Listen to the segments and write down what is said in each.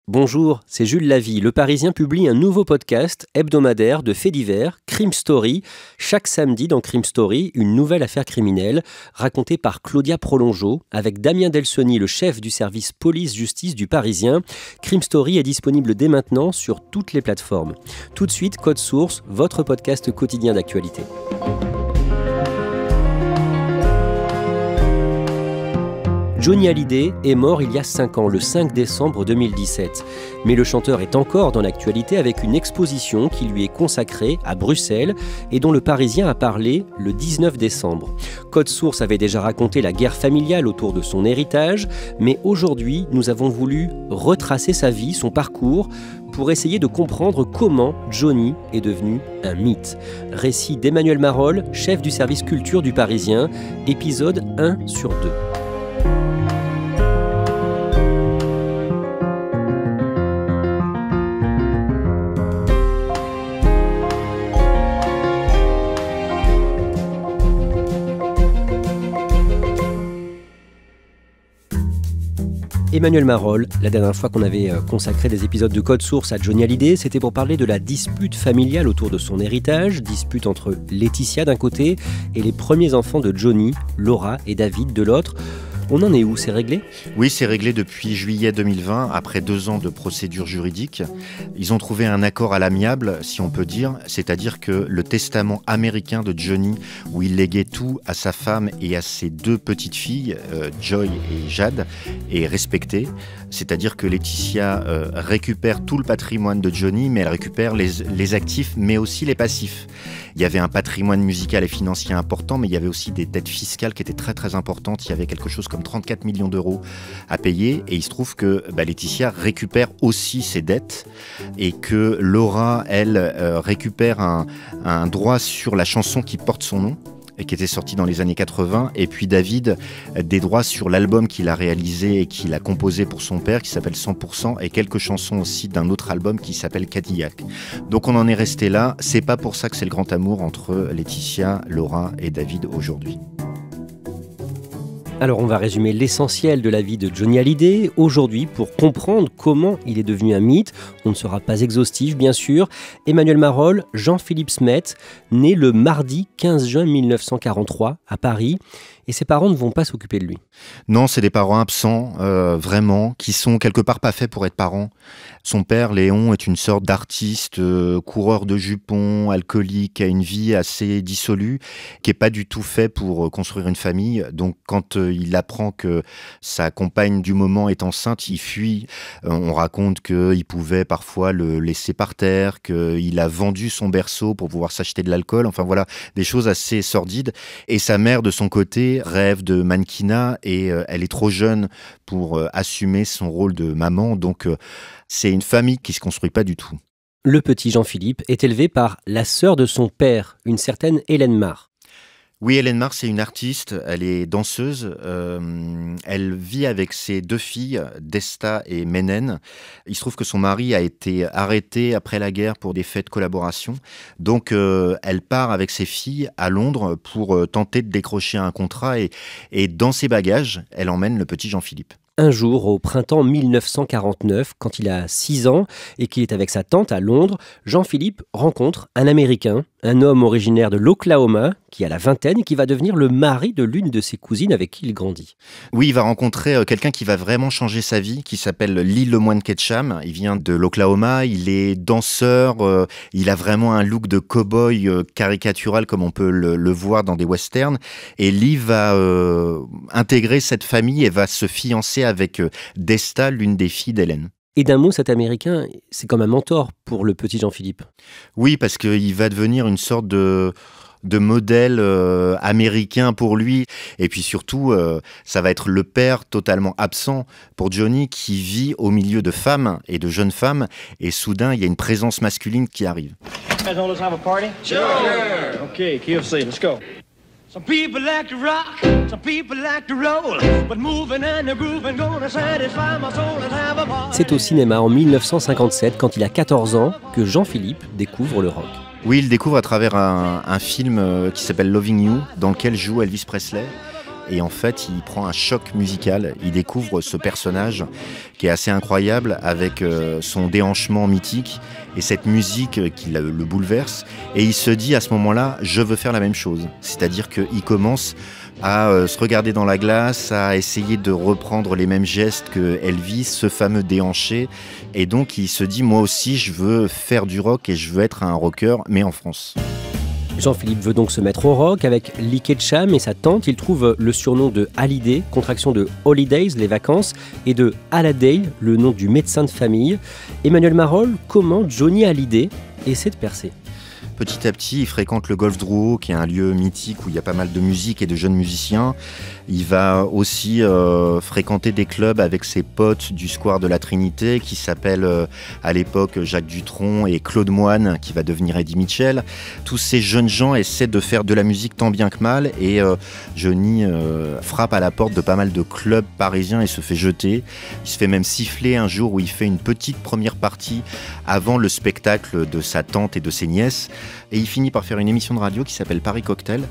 Bonjour, c'est Jules Lavie. Le Parisien publie un nouveau podcast hebdomadaire de faits divers, Crime Story. Chaque samedi dans Crime Story, une nouvelle affaire criminelle racontée par Claudia Prolongeau avec Damien Delsoni, le chef du service police-justice du Parisien. Crime Story est disponible dès maintenant sur toutes les plateformes. Tout de suite, Code Source, votre podcast quotidien d'actualité. Johnny Hallyday est mort il y a 5 ans, le 5 décembre 2017. Mais le chanteur est encore dans l'actualité avec une exposition qui lui est consacrée à Bruxelles et dont le Parisien a parlé le 19 décembre. Code Source avait déjà raconté la guerre familiale autour de son héritage, mais aujourd'hui, nous avons voulu retracer sa vie, son parcours, pour essayer de comprendre comment Johnny est devenu un mythe. Récit d'Emmanuel Marolle, chef du service culture du Parisien, épisode 1 sur 2. Emmanuel Marolle, la dernière fois qu'on avait consacré des épisodes de Code Source à Johnny Hallyday, c'était pour parler de la dispute familiale autour de son héritage, dispute entre Laetitia d'un côté et les premiers enfants de Johnny, Laura et David de l'autre. On en est où? C'est réglé? Oui, c'est réglé depuis juillet 2020, après 2 ans de procédure juridique. Ils ont trouvé un accord à l'amiable, si on peut dire, c'est-à-dire que le testament américain de Johnny, où il léguait tout à sa femme et à ses 2 petites filles, Joy et Jade, est respecté. C'est-à-dire que Laetitia récupère tout le patrimoine de Johnny, mais elle récupère les actifs, mais aussi les passifs. Il y avait un patrimoine musical et financier important, mais il y avait aussi des dettes fiscales qui étaient très très importantes. Il y avait quelque chose comme 34 millions d'euros à payer. Et il se trouve que Laetitia récupère aussi ses dettes et que Laura, elle, récupère un droit sur la chanson qui porte son nom et qui était sorti dans les années 80, et puis David, des droits sur l'album qu'il a réalisé et qu'il a composé pour son père, qui s'appelle 100%, et quelques chansons aussi d'un autre album qui s'appelle Cadillac. Donc on en est resté là, c'est pas pour ça que c'est le grand amour entre Laetitia, Laura et David aujourd'hui. Alors on va résumer l'essentiel de la vie de Johnny Hallyday aujourd'hui pour comprendre comment il est devenu un mythe. On ne sera pas exhaustif bien sûr. Emmanuel Marolle, Jean-Philippe Smet, né le mardi 15 juin 1943 à Paris. Et ses parents ne vont pas s'occuper de lui. Non, c'est des parents absents, vraiment, qui sont quelque part pas faits pour être parents. Son père, Léon, est une sorte d'artiste, coureur de jupons, alcoolique, a une vie assez dissolue, qui est pas du tout fait pour construire une famille. Donc quand il apprend que sa compagne du moment est enceinte, il fuit. On raconte qu'il pouvait parfois le laisser par terre, qu'il a vendu son berceau pour pouvoir s'acheter de l'alcool. Enfin voilà, des choses assez sordides. Et sa mère, de son côté, rêve de mannequinat et elle est trop jeune pour assumer son rôle de maman. Donc c'est une famille qui ne se construit pas du tout. Le petit Jean-Philippe est élevé par la sœur de son père, une certaine Hélène Marr. Oui, Hélène Marr, c'est une artiste, elle est danseuse, elle vit avec ses 2 filles, Desta et Ménène. Il se trouve que son mari a été arrêté après la guerre pour des faits de collaboration. Donc elle part avec ses filles à Londres pour tenter de décrocher un contrat et dans ses bagages, elle emmène le petit Jean-Philippe. Un jour, au printemps 1949, quand il a 6 ans et qu'il est avec sa tante à Londres, Jean-Philippe rencontre un Américain, un homme originaire de l'Oklahoma, qui a la vingtaine et qui va devenir le mari de l'une de ses cousines avec qui il grandit. Oui, il va rencontrer quelqu'un qui va vraiment changer sa vie, qui s'appelle Lee Lemoine Ketcham. Il vient de l'Oklahoma, il est danseur, il a vraiment un look de cow-boy caricatural comme on peut le voir dans des westerns. Et Lee va intégrer cette famille et va se fiancer avec Desta, l'une des filles d'Hélène. Et d'un mot, cet Américain, c'est comme un mentor pour le petit Jean-Philippe. Oui, parce qu'il va devenir une sorte de modèle américain pour lui. Et puis surtout, ça va être le père totalement absent pour Johnny qui vit au milieu de femmes et de jeunes femmes. Et soudain, il y a une présence masculine qui arrive. Let's have a party? Sure! Okay, KFC, let's go. Some people like to rock, some people like to roll, but moving and grooving gonna satisfy my soul and have a party. C'est au cinéma en 1957, quand il a 14 ans, que Jean-Philippe découvre le rock. Oui, il découvre à travers un film qui s'appelle Loving You, dans lequel joue Elvis Presley. et en fait il prend un choc musical. Il découvre ce personnage qui est assez incroyable avec son déhanchement mythique et cette musique qui le bouleverse, et il se dit à ce moment-là, je veux faire la même chose. C'est-à-dire qu'il commence à se regarder dans la glace, à essayer de reprendre les mêmes gestes que Elvis, ce fameux déhanché, et donc il se dit, moi aussi je veux faire du rock et je veux être un rocker, mais en France. Jean-Philippe veut donc se mettre au rock. Avec Lee Ketchum et sa tante, il trouve le surnom de Hallyday, contraction de Holidays, les vacances, et de Halliday, le nom du médecin de famille. Emmanuel Marolles, comment Johnny Hallyday essaie de percer ? Petit à petit, il fréquente le Golf Drouot, qui est un lieu mythique où il y a pas mal de musique et de jeunes musiciens. Il va aussi fréquenter des clubs avec ses potes du square de la Trinité, qui s'appellent à l'époque Jacques Dutronc et Claude Moine, qui va devenir Eddie Mitchell. Tous ces jeunes gens essaient de faire de la musique tant bien que mal, et Johnny frappe à la porte de pas mal de clubs parisiens et se fait jeter. Il se fait même siffler un jour où il fait une petite première partie avant le spectacle de sa tante et de ses nièces. Et il finit par faire une émission de radio qui s'appelle Paris Cocktail,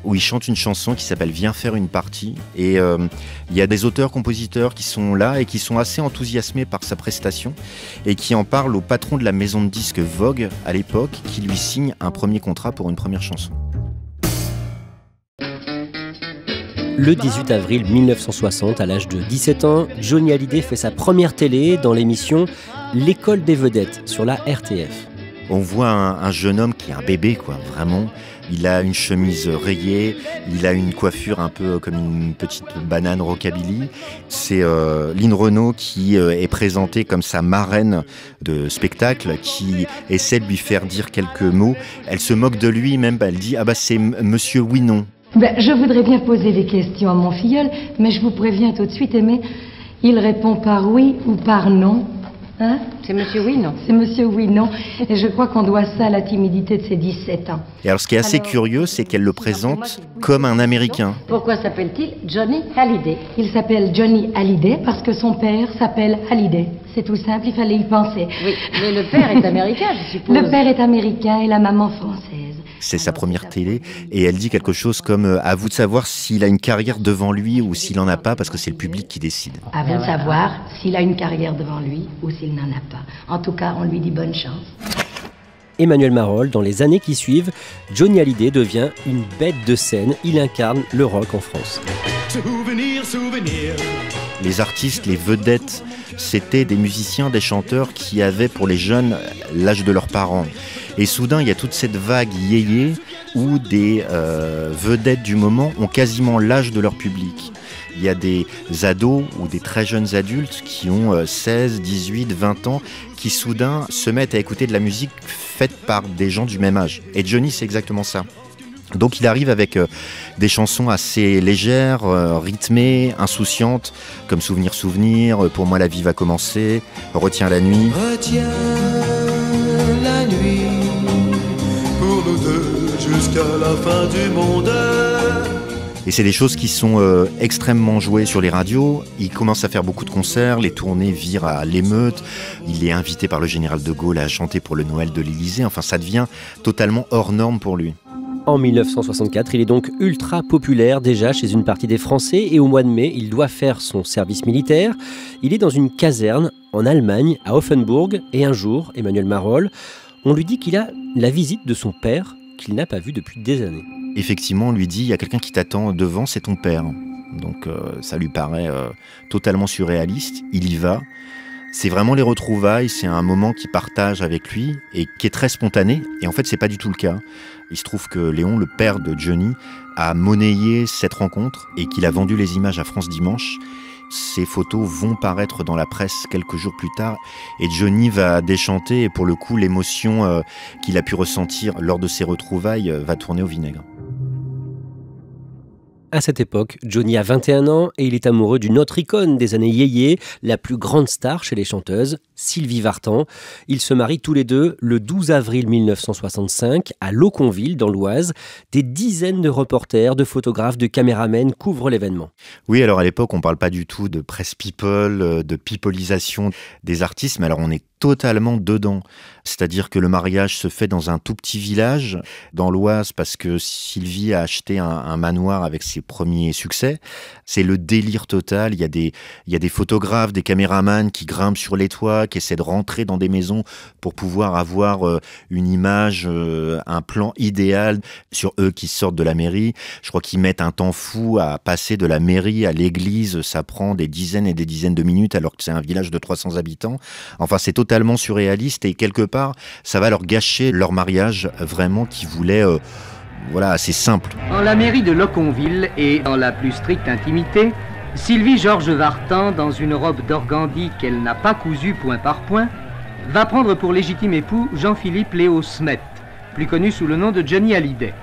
où il chante une chanson qui s'appelle Viens faire une partie. Et il y a des auteurs-compositeurs qui sont là et qui sont assez enthousiasmés par sa prestation et qui en parlent au patron de la maison de disques Vogue à l'époque, qui lui signe un premier contrat pour une première chanson. Le 18 avril 1960, à l'âge de 17 ans, Johnny Hallyday fait sa première télé dans l'émission L'école des vedettes sur la RTF. On voit un jeune homme qui est un bébé, quoi, vraiment. Il a une chemise rayée, il a une coiffure un peu comme une petite banane rockabilly. C'est Lynn Renaud qui est présentée comme sa marraine de spectacle, qui essaie de lui faire dire quelques mots. Elle se moque de lui, même, elle dit « Ah bah c'est Monsieur Oui-Non ». Je voudrais bien poser des questions à mon filleul, mais je vous préviens tout de suite, Aimé, il répond par oui ou par non. Hein? C'est Monsieur Oui, non? C'est Monsieur Oui, non. Et je crois qu'on doit ça à la timidité de ses 17 ans. Et alors ce qui est assez curieux, c'est qu'elle le présente comme un Américain. Pourquoi s'appelle-t-il Johnny Hallyday? Il s'appelle Johnny Hallyday parce que son père s'appelle Hallyday. C'est tout simple, il fallait y penser. Oui, mais le père est américain, je suppose. Le père est américain et la maman française. C'est sa première télé et elle dit quelque chose comme à vous de savoir s'il a une carrière devant lui ou s'il en a pas, parce que c'est le public qui décide. À vous de savoir s'il a une carrière devant lui ou s'il n'en a pas. En tout cas, on lui dit bonne chance. Emmanuel Marolles, dans les années qui suivent, Johnny Hallyday devient une bête de scène. Il incarne le rock en France. Souvenir, souvenir. Les artistes, les vedettes, c'était des musiciens, des chanteurs qui avaient pour les jeunes l'âge de leurs parents. Et soudain, il y a toute cette vague yéyé où des vedettes du moment ont quasiment l'âge de leur public. Il y a des ados ou des très jeunes adultes qui ont 16, 18, 20 ans qui soudain se mettent à écouter de la musique faite par des gens du même âge. Et Johnny, c'est exactement ça. Donc il arrive avec des chansons assez légères, rythmées, insouciantes, comme Souvenir, Souvenir, Pour moi la vie va commencer, Retiens la nuit. Retiens la nuit pour nous deux jusqu'à la fin du monde. Et c'est des choses qui sont extrêmement jouées sur les radios. Il commence à faire beaucoup de concerts, les tournées virent à l'émeute. Il est invité par le général de Gaulle à chanter pour le Noël de l'Élysée. Enfin, ça devient totalement hors norme pour lui. En 1964, il est donc ultra populaire déjà chez une partie des Français et au mois de mai, il doit faire son service militaire. Il est dans une caserne en Allemagne, à Offenburg, et un jour, Emmanuel Marolles, on lui dit qu'il a la visite de son père qu'il n'a pas vu depuis des années. Effectivement, on lui dit, il y a quelqu'un qui t'attend devant, c'est ton père. Donc ça lui paraît totalement surréaliste, il y va. C'est vraiment les retrouvailles, c'est un moment qu'il partage avec lui et qui est très spontané. Et en fait, c'est pas du tout le cas. Il se trouve que Léon, le père de Johnny, a monnayé cette rencontre et qu'il a vendu les images à France Dimanche. Ces photos vont paraître dans la presse quelques jours plus tard et Johnny va déchanter et pour le coup, l'émotion qu'il a pu ressentir lors de ces retrouvailles va tourner au vinaigre. À cette époque, Johnny a 21 ans et il est amoureux d'une autre icône des années yéyé, la plus grande star chez les chanteuses, Sylvie Vartan. Ils se marient tous les deux le 12 avril 1965 à Lauconville, dans l'Oise. Des dizaines de reporters, de photographes, de caméramens couvrent l'événement. Oui, alors à l'époque, on ne parle pas du tout de press people, de peopleisation des artistes, mais alors on est totalement dedans. C'est-à-dire que le mariage se fait dans un tout petit village, dans l'Oise, parce que Sylvie a acheté un manoir avec ses premiers succès. C'est le délire total. Il y a des photographes, des caméramans qui grimpent sur les toits, qui essaient de rentrer dans des maisons pour pouvoir avoir une image, un plan idéal sur eux qui sortent de la mairie. Je crois qu'ils mettent un temps fou à passer de la mairie à l'église. Ça prend des dizaines et des dizaines de minutes alors que c'est un village de 300 habitants. Enfin, c'est totalement surréaliste et quelque part, ça va leur gâcher leur mariage vraiment qu'ils voulaient assez simple. En la mairie de Loconville et dans la plus stricte intimité, Sylvie Georges Vartan, dans une robe d'organdi qu'elle n'a pas cousue point par point, va prendre pour légitime époux Jean-Philippe Léo Smet, plus connu sous le nom de Johnny Hallyday.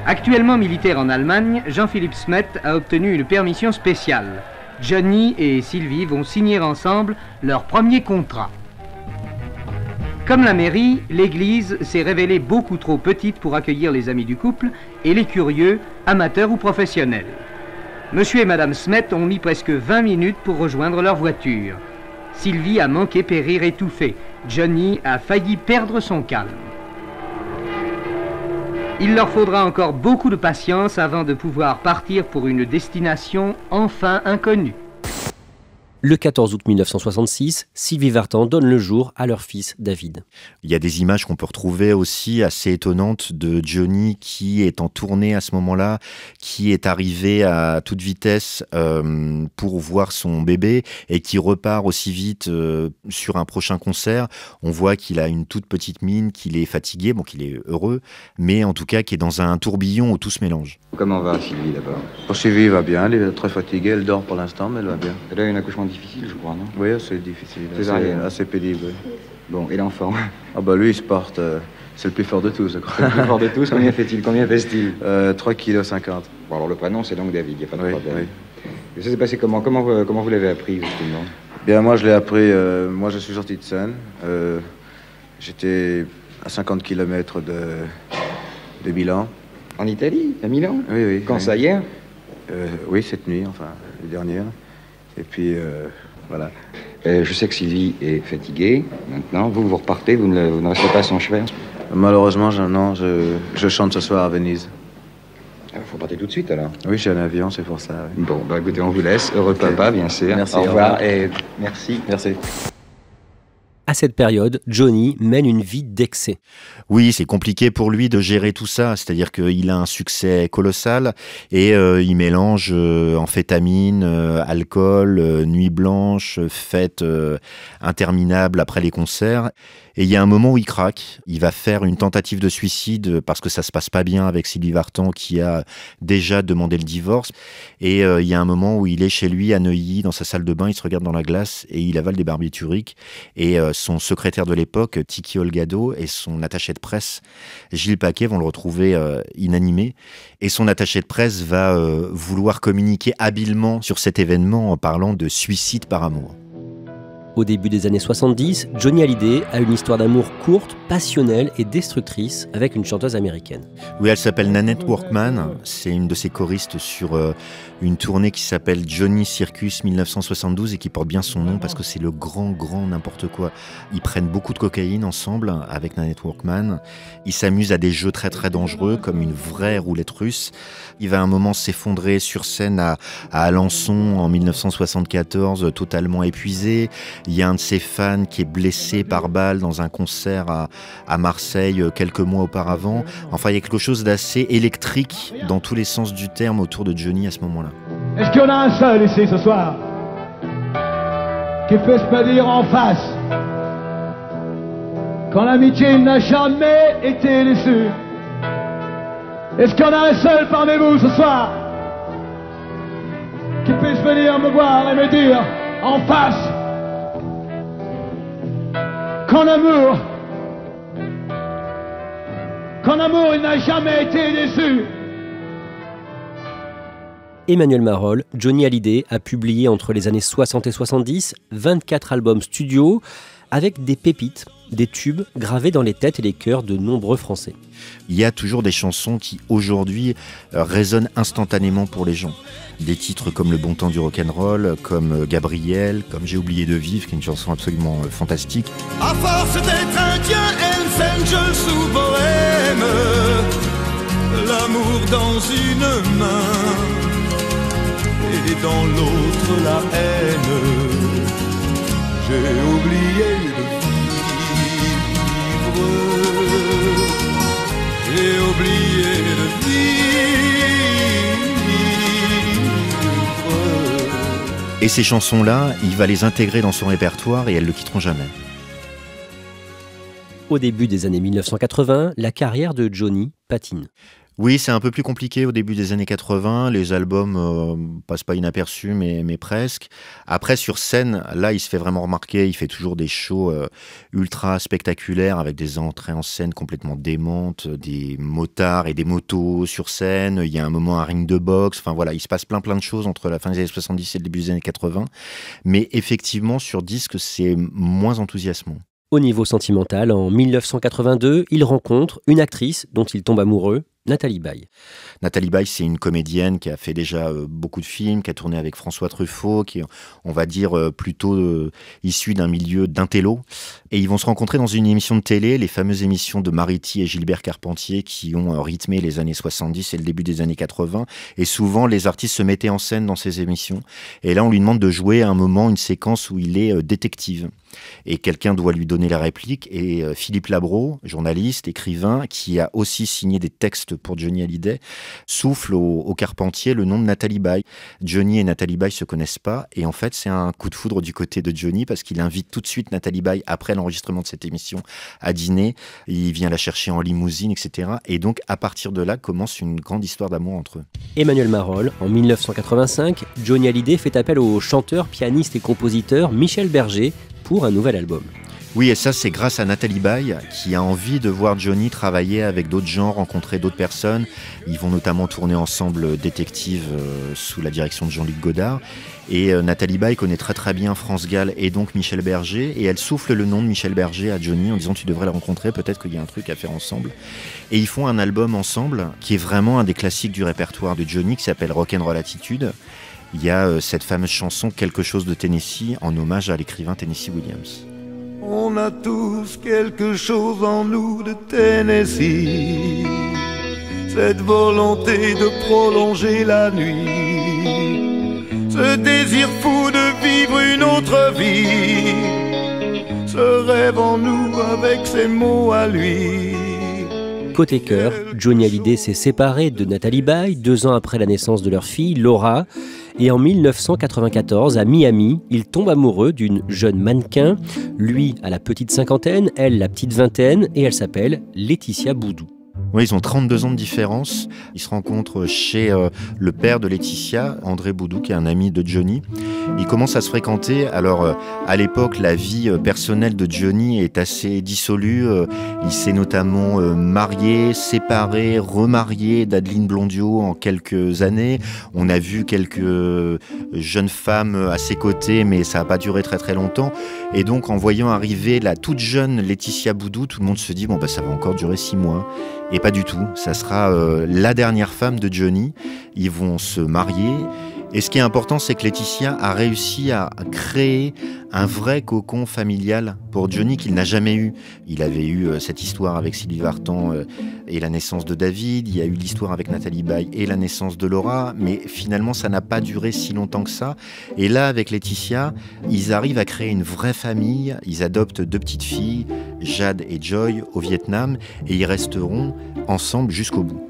Actuellement militaire en Allemagne, Jean-Philippe Smet a obtenu une permission spéciale. Johnny et Sylvie vont signer ensemble leur premier contrat. Comme la mairie, l'église s'est révélée beaucoup trop petite pour accueillir les amis du couple et les curieux, amateurs ou professionnels. Monsieur et Madame Smet ont mis presque 20 minutes pour rejoindre leur voiture. Sylvie a manqué périr étouffée. Johnny a failli perdre son calme. Il leur faudra encore beaucoup de patience avant de pouvoir partir pour une destination enfin inconnue. Le 14 août 1966, Sylvie Vartan donne le jour à leur fils David. Il y a des images qu'on peut retrouver aussi assez étonnantes de Johnny qui est en tournée à ce moment-là, qui est arrivé à toute vitesse pour voir son bébé et qui repart aussi vite sur un prochain concert. On voit qu'il a une toute petite mine, qu'il est fatigué, qu'il est heureux, mais en tout cas qu'il est dans un tourbillon où tout se mélange. Comment va Sylvie d'abord? Sylvie va bien, elle est très fatiguée, elle dort pour l'instant, mais elle va bien. Elle a eu un accouchement difficile, je crois, non? Oui, assez difficile, assez pénible. Oui. Bon, et l'enfant? Lui, il se porte, c'est le plus fort de tous, je crois. Le plus fort de tous, combien fait-il? Combien pèse-t-il? 3,50 kg. Bon, alors le prénom, c'est donc David, il n'y a pas de problème. Oui. Et ça s'est passé comment? Comment vous l'avez appris, justement? Bien, moi, je l'ai appris, moi, je suis sorti de scène. J'étais à 50 km de Milan. En Italie, à Milan? Oui. Quand ça, hier? Oui, cette nuit, enfin, la dernière. Et puis, voilà. Je sais que Sylvie est fatiguée, maintenant. Vous repartez, vous ne restez pas à son chevet? Malheureusement, non, je chante ce soir à Venise. Il faut partir tout de suite, alors? Oui, j'ai un avion, c'est pour ça. Oui. Bon, écoutez, on vous laisse. Heureux papa, bien sûr. Merci, au revoir. Et merci. Merci. À cette période, Johnny mène une vie d'excès. Oui, c'est compliqué pour lui de gérer tout ça, c'est-à-dire qu'il a un succès colossal et il mélange amphétamine, alcool, nuit blanche, fêtes interminables après les concerts. Et il y a un moment où il craque, il va faire une tentative de suicide parce que ça se passe pas bien avec Sylvie Vartan qui a déjà demandé le divorce. Et il y a un moment où il est chez lui à Neuilly, dans sa salle de bain, il se regarde dans la glace et il avale des barbituriques. Et son secrétaire de l'époque, Tiki Olgado, et son attaché de presse, Gilles Paquet, vont le retrouver inanimé. Et son attaché de presse va vouloir communiquer habilement sur cet événement en parlant de suicide par amour. Au début des années 70, Johnny Hallyday a une histoire d'amour courte, passionnelle et destructrice avec une chanteuse américaine. Oui, elle s'appelle Nanette Workman. C'est une de ses choristes sur une tournée qui s'appelle Johnny Circus 1972 et qui porte bien son nom parce que c'est le grand n'importe quoi. Ils prennent beaucoup de cocaïne ensemble avec Nanette Workman. Ils s'amusent à des jeux très dangereux comme une vraie roulette russe. Il va à un moment s'effondrer sur scène à Alençon en 1974, totalement épuisé. Il y a un de ses fans qui est blessé par balle dans un concert à Marseille quelques mois auparavant. Enfin, il y a quelque chose d'assez électrique dans tous les sens du terme autour de Johnny à ce moment-là. Est-ce qu'il y en a un seul ici ce soir qui peut se me dire en face quand l'amitié n'a jamais été déçue? Est-ce qu'il y en a un seul parmi vous ce soir qui puisse venir me voir et me dire en face qu'en amour il n'a jamais été déçu? Emmanuel Marolles, Johnny Hallyday a publié entre les années 60 et 70 24 albums studio avec des pépites, des tubes gravés dans les têtes et les cœurs de nombreux Français. Il y a toujours des chansons qui, aujourd'hui, résonnent instantanément pour les gens. Des titres comme Le bon temps du rock'n'roll, comme Gabriel, comme J'ai oublié de vivre, qui est une chanson absolument fantastique. À force d'être indien, Hells Angels ou bohème, l'amour dans une main et dans l'autre la haine. J'ai oublié de vivre, j'ai oublié de vivre. Et ces chansons-là, il va les intégrer dans son répertoire et elles le quitteront jamais. Au début des années 1980, la carrière de Johnny patine. Oui, c'est un peu plus compliqué au début des années 80. Les albums passent pas inaperçus, mais presque. Après, sur scène, là, il se fait vraiment remarquer. Il fait toujours des shows ultra spectaculaires avec des entrées en scène complètement démentes, des motards et des motos sur scène. Il y a un moment un ring de boxe. Enfin voilà, il se passe plein de choses entre la fin des années 70 et le début des années 80. Mais effectivement, sur disque, c'est moins enthousiasmant. Au niveau sentimental, en 1982, il rencontre une actrice dont il tombe amoureux, Nathalie Baye. Nathalie Baye, c'est une comédienne qui a fait déjà beaucoup de films, qui a tourné avec François Truffaut, qui est, on va dire, plutôt issue d'un milieu d'intello. Et ils vont se rencontrer dans une émission de télé, les fameuses émissions de Mariti et Gilbert Carpentier, qui ont rythmé les années 70 et le début des années 80. Et souvent, les artistes se mettaient en scène dans ces émissions. Et là, on lui demande de jouer à un moment une séquence où il est détective. Et quelqu'un doit lui donner la réplique. Et Philippe Labro, journaliste, écrivain, qui a aussi signé des textes pour Johnny Hallyday, souffle au Carpentier le nom de Nathalie Baye. Johnny et Nathalie Baye se connaissent pas. Et en fait, c'est un coup de foudre du côté de Johnny parce qu'il invite tout de suite Nathalie Baye après l'enregistrement de cette émission à dîner. Il vient la chercher en limousine, etc. Et donc, à partir de là, commence une grande histoire d'amour entre eux. Emmanuel Marolles, en 1985, Johnny Hallyday fait appel au chanteur, pianiste et compositeur Michel Berger pour un nouvel album. Oui, et ça, c'est grâce à Nathalie Baye qui a envie de voir Johnny travailler avec d'autres gens, rencontrer d'autres personnes. Ils vont notamment tourner ensemble Détective sous la direction de Jean-Luc Godard. Et Nathalie Baye connaît très très bien France Gall et donc Michel Berger. Et elle souffle le nom de Michel Berger à Johnny en disant « tu devrais le rencontrer, peut-être qu'il y a un truc à faire ensemble ». Et ils font un album ensemble qui est vraiment un des classiques du répertoire de Johnny qui s'appelle Rock'n'Roll Attitude. Il y a cette fameuse chanson « Quelque chose de Tennessee » en hommage à l'écrivain Tennessee Williams. On a tous quelque chose en nous de Tennessee, cette volonté de prolonger la nuit, ce désir fou de vivre une autre vie, ce rêve en nous avec ses mots à lui. Côté cœur, Johnny Hallyday s'est séparé de Nathalie Baye 2 ans après la naissance de leur fille, Laura. Et en 1994, à Miami, il tombe amoureux d'une jeune mannequin. Lui a la petite cinquantaine, elle la petite vingtaine, et elle s'appelle Laetitia Boudou. Oui, ils ont 32 ans de différence. Ils se rencontrent chez le père de Laetitia, André Boudou, qui est un ami de Johnny. Ils commencent à se fréquenter. Alors, à l'époque, la vie personnelle de Johnny est assez dissolue. Il s'est notamment marié, séparé, remarié d'Adeline Blondiot en quelques années. On a vu quelques jeunes femmes à ses côtés, mais ça n'a pas duré très très longtemps. Et donc, en voyant arriver la toute jeune Laetitia Boudou, tout le monde se dit, bon, bah, ça va encore durer 6 mois. Et pas du tout, ça sera la dernière femme de Johnny. Ils vont se marier. Et ce qui est important, c'est que Laetitia a réussi à créer un vrai cocon familial pour Johnny qu'il n'a jamais eu. Il avait eu cette histoire avec Sylvie Vartan et la naissance de David. Il y a eu l'histoire avec Nathalie Baye et la naissance de Laura. Mais finalement, ça n'a pas duré si longtemps que ça. Et là, avec Laetitia, ils arrivent à créer une vraie famille. Ils adoptent 2 petites filles, Jade et Joy, au Vietnam. Et ils resteront ensemble jusqu'au bout.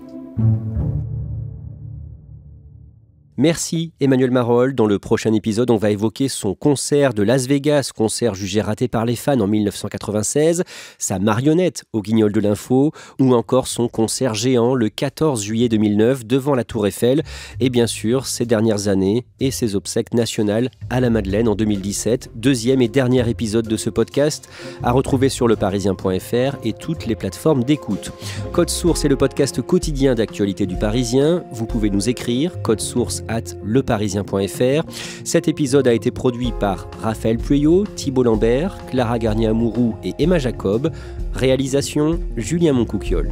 Merci Emmanuel Marolles. Dans le prochain épisode, on va évoquer son concert de Las Vegas, concert jugé raté par les fans en 1996, sa marionnette au Guignol de l'Info, ou encore son concert géant le 14 juillet 2009 devant la Tour Eiffel, et bien sûr ses dernières années et ses obsèques nationales à la Madeleine en 2017. 2e et dernier épisode de ce podcast à retrouver sur leparisien.fr et toutes les plateformes d'écoute. Code Source est le podcast quotidien d'actualité du Parisien. Vous pouvez nous écrire, codesource podcast@leparisien.fr. Cet épisode a été produit par Raphaël Pueyo, Thibault Lambert, Clara Garnier-Amouroux et Emma Jacob. Réalisation Julien Moncouquiol.